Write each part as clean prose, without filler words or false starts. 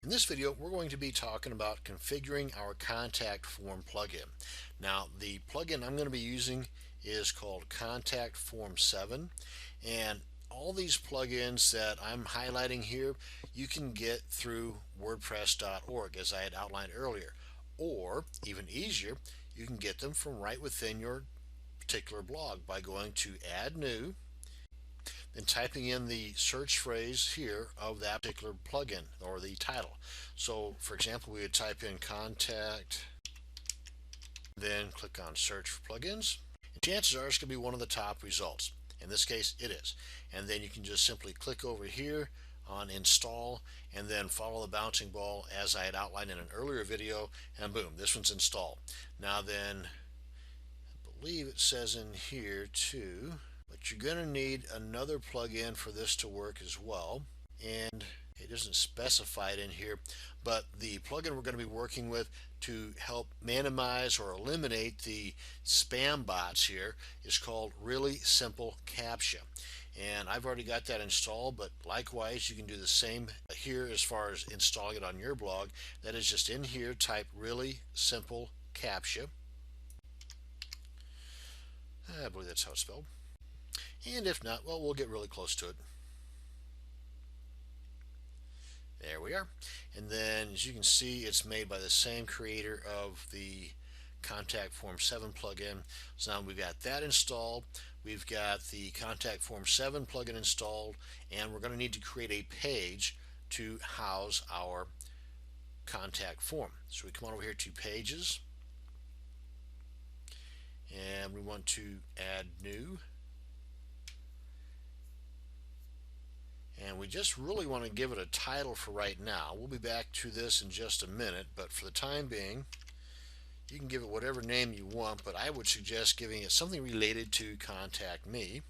In this video, we're going to be talking about configuring our contact form plugin. Now, the plugin I'm going to be using is called Contact Form 7, and all these plugins that I'm highlighting here, you can get through WordPress.org, as I had outlined earlier, or even easier, you can get them from right within your particular blog by going to Add New, then typing in the search phrase here of that particular plugin or the title. So for example, we would type in contact, then click on search for plugins. And chances are it's going to be one of the top results. In this case it is. And then you can just simply click over here on install and then follow the bouncing ball as I had outlined in an earlier video, and boom, this one's installed. Now then, I believe it says in here too, but you're going to need another plugin for this to work as well, and it isn't specified in here, but the plugin we're going to be working with to help minimize or eliminate the spam bots here is called Really Simple Captcha, and I've already got that installed, but likewise you can do the same here as far as installing it on your blog. That is just in here, type Really Simple Captcha. I believe that's how it's spelled. And if not, well, we'll get really close to it. There we are. And then, as you can see, it's made by the same creator of the Contact Form 7 plugin. So now we've got that installed. We've got the Contact Form 7 plugin installed, and we're going to need to create a page to house our contact form. So we come on over here to Pages, and we want to add New. And we just really want to give it a title for right now. We'll be back to this in just a minute, but for the time being, you can give it whatever name you want, but I would suggest giving it something related to Contact Me,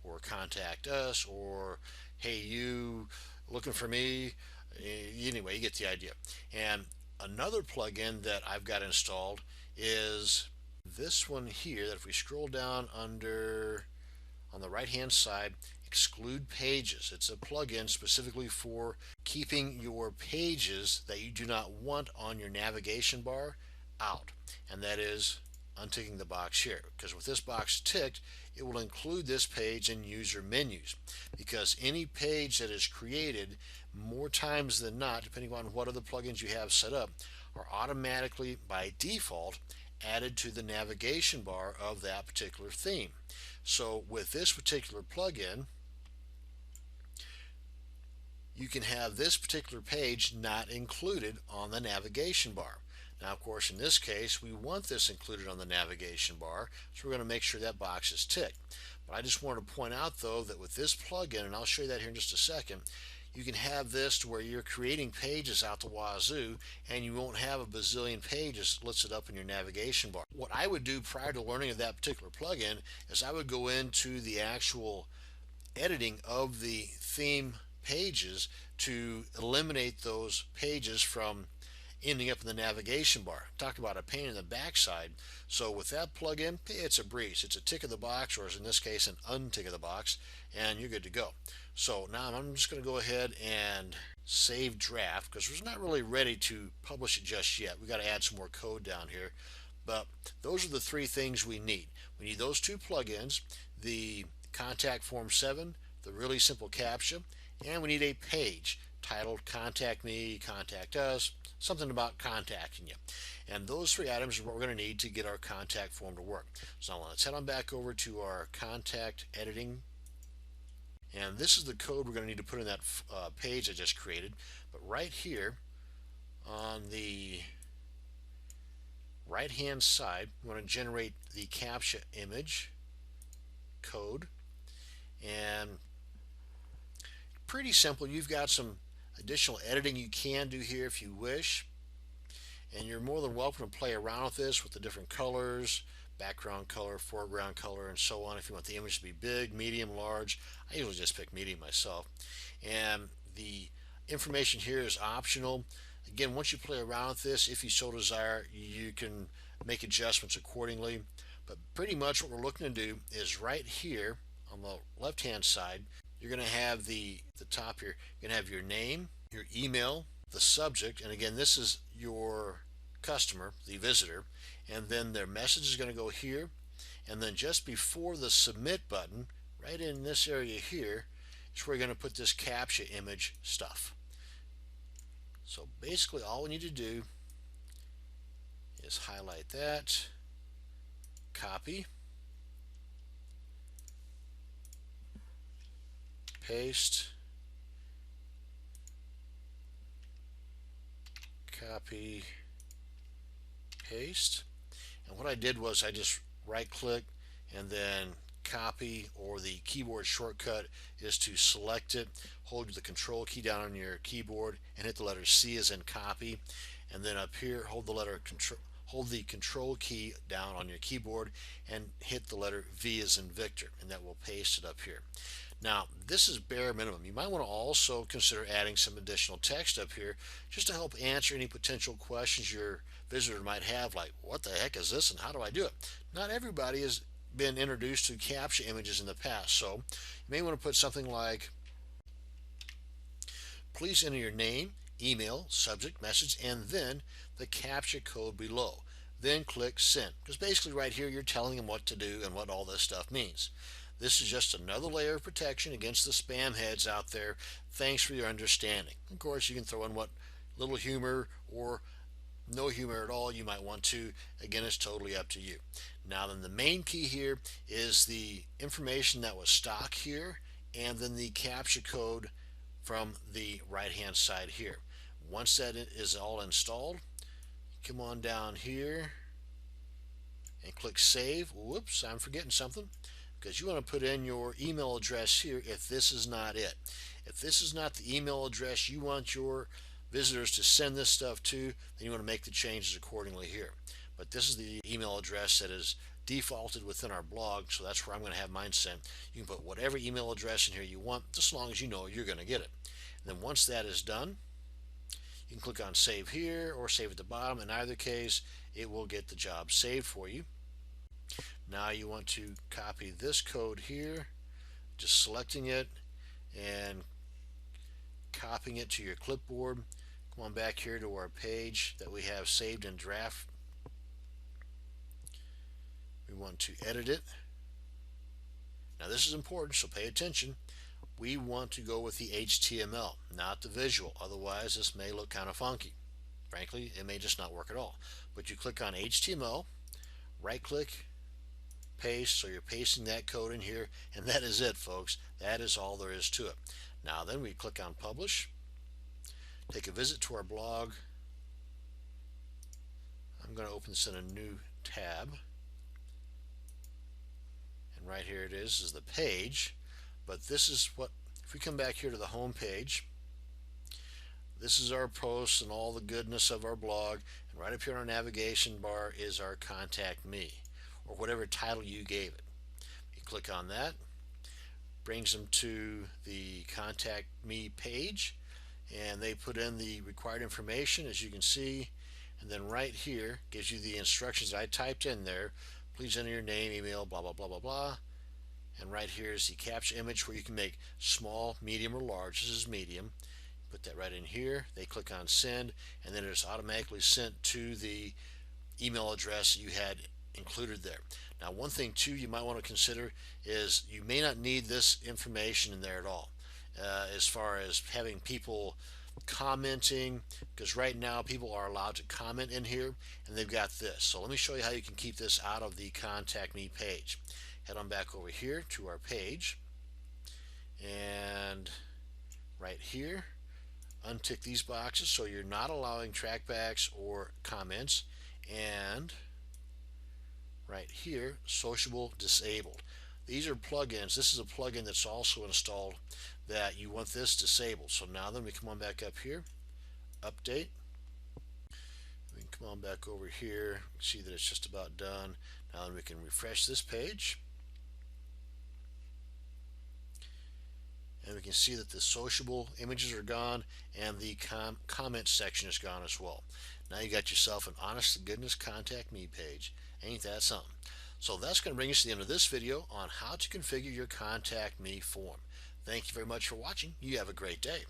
or Contact Us, or Hey You, looking for me. Anyway, you get the idea. And another plugin that I've got installed is this one here, that if we scroll down under on the right hand side, Exclude Pages. It's a plugin specifically for keeping your pages that you do not want on your navigation bar out, and that is unticking the box here, because with this box ticked, it will include this page in user menus, because any page that is created more times than not, depending on what other plugins you have set up, are automatically by default added to the navigation bar of that particular theme. So with this particular plugin, you can have this particular page not included on the navigation bar. Now, of course, in this case, we want this included on the navigation bar, so we're going to make sure that box is ticked. But I just want to point out, though, that with this plugin, and I'll show you that here in just a second, you can have this to where you're creating pages out the wazoo, and you won't have a bazillion pages listed up in your navigation bar. What I would do prior to learning of that particular plugin is I would go into the actual editing of the theme pages to eliminate those pages from ending up in the navigation bar. Talk about a pain in the backside. So with that plugin, it's a breeze. It's a tick of the box, or as in this case, an untick of the box, and you're good to go. So now I'm just going to go ahead and save draft, because we're not really ready to publish it just yet. We got to add some more code down here, but those are the three things we need. We need those two plugins, the Contact Form 7, the Really Simple Captcha, and we need a page titled Contact Me, Contact Us, something about contacting you. And those three items are what we're going to need to get our contact form to work. So now let's head on back over to our contact editing, and this is the code we're going to need to put in that page I just created. But right here on the right hand side, we want to generate the CAPTCHA image code, and pretty simple. You've got some additional editing you can do here if you wish, and you're more than welcome to play around with this with the different colors, background color, foreground color, and so on. If you want the image to be big, medium, large, I usually just pick medium myself. And the information here is optional. Again, once you play around with this, if you so desire, you can make adjustments accordingly. But pretty much what we're looking to do is right here on the left hand side, you're going to have the top here, you're going to have your name, your email, the subject, and again this is your customer, the visitor, and then their message is going to go here, and then just before the submit button, right in this area here, is where you're going to put this CAPTCHA image stuff. So basically all we need to do is highlight that, copy, paste, copy, paste. And what I did was I just right click and then copy, or the keyboard shortcut is to select it, hold the control key down on your keyboard and hit the letter C as in copy, and then up here hold the control key down on your keyboard and hit the letter V as in Victor, and that will paste it up here. Now this is bare minimum. You might want to also consider adding some additional text up here just to help answer any potential questions your visitor might have, like what the heck is this and how do I do it? Not everybody has been introduced to CAPTCHA images in the past, so you may want to put something like, please enter your name, email, subject, message, and then the CAPTCHA code below. Then click send, because basically right here you're telling them what to do and what all this stuff means. This is just another layer of protection against the spam heads out there. Thanks for your understanding. Of course, you can throw in what little humor or no humor at all you might want to. Again, it's totally up to you. Now then, the main key here is the information that was stock here, and then the CAPTCHA code from the right hand side here. Once that is all installed, come on down here and click save. Whoops, I'm forgetting something, because you want to put in your email address here if this is not it. If this is not the email address you want your visitors to send this stuff to, then you want to make the changes accordingly here. But this is the email address that is defaulted within our blog, so that's where I'm going to have mine sent. You can put whatever email address in here you want, just as long as you know you're going to get it. And then once that is done, you can click on save here or save at the bottom. In either case, it will get the job saved for you. Now you want to copy this code here, just selecting it and copying it to your clipboard. Come on back here to our page that we have saved in draft. We want to edit it. Now this is important, so pay attention. We want to go with the HTML, not the visual. Otherwise, this may look kind of funky. Frankly, it may just not work at all. But you click on HTML, right click, paste, so you're pasting that code in here, and that is it, folks. That is all there is to it. Now then, we click on publish, take a visit to our blog. I'm going to open this in a new tab, and right here it is the page. But this is what, if we come back here to the home page, this is our posts and all the goodness of our blog, and right up here on our navigation bar is our contact me, or whatever title you gave it. You click on that, brings them to the contact me page, and they put in the required information, as you can see, and then right here gives you the instructions I typed in there. Please enter your name, email, blah blah blah blah blah. And right here is the CAPTCHA image where you can make small, medium, or large. This is medium. Put that right in here. They click on send, and then it's automatically sent to the email address you had included there. Now one thing too you might want to consider is you may not need this information in there at all, as far as having people commenting, because right now people are allowed to comment in here, and they've got this. So let me show you how you can keep this out of the contact me page. Head on back over here to our page, and right here untick these boxes so you're not allowing trackbacks or comments, and right here sociable disabled. These are plugins. This is a plugin that's also installed that you want this disabled. So now then we come on back up here, update. We can come on back over here, see that it's just about done. Now then we can refresh this page, and we can see that the sociable images are gone and the comment section is gone as well. Now you got yourself an honest to goodness contact me page. Ain't that something? So that's going to bring us to the end of this video on how to configure your contact me form. Thank you very much for watching. You have a great day.